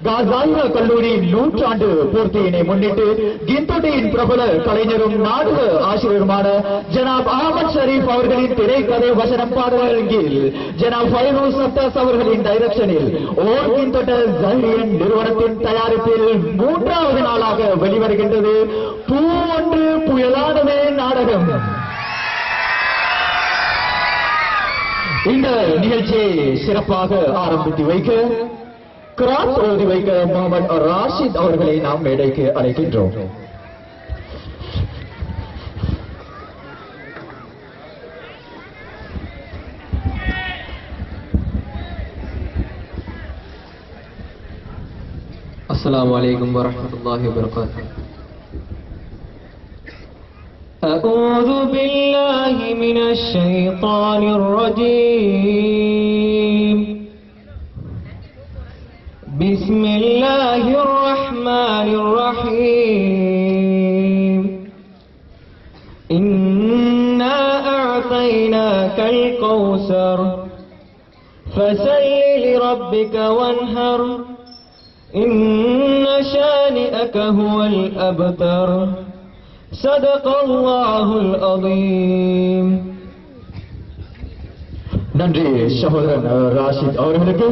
காசாயிரா கல்லூரியின் 100 ஆண்டு பூர்த்தியினை முன்னிட்டு கிந்தோட்டியின் பிரபல கலைஞரும் நாடக ஆசிரியருமான ஜனாப் அகமது ஷரீப் அவர்களின் திரைக்கதை வசனம் பாடலரங்கில் ஜனாப் ஃபைரூஸ் அப்தாஸ் அவர்களின் டைரக்ஷனில் ஓர் கிந்தோட்டல் ஜஹரியன் நிறுவனத்தின் தயாரிப்பில் 3வது நாளாக வெளிவருகின்றது பூ ஒன்று புயலானவே நாடகம். இந்த நிகழ்ச்சியை சிறப்பாக ஆரம்பித்து வைக்க கிராத் ஓதி வைக்க முகமது ராஷித் அவர்களை நாம் மேடைக்கு அழைக்கின்றோம். அஸ்ஸலாமு அலைக்கும் வரஹ்மத்துல்லாஹி வபரகாத்துஹு. أعوذ بالله من الشيطان الرجيم. بسم الله الرحمن الرحيم. إنا أعطيناك الكوثر فصل لربك وانهر إن شانئك هو الأبتر. صدق الله العظيم. நன்றி சகோதரன் ராஷித் அவர்களுக்கு.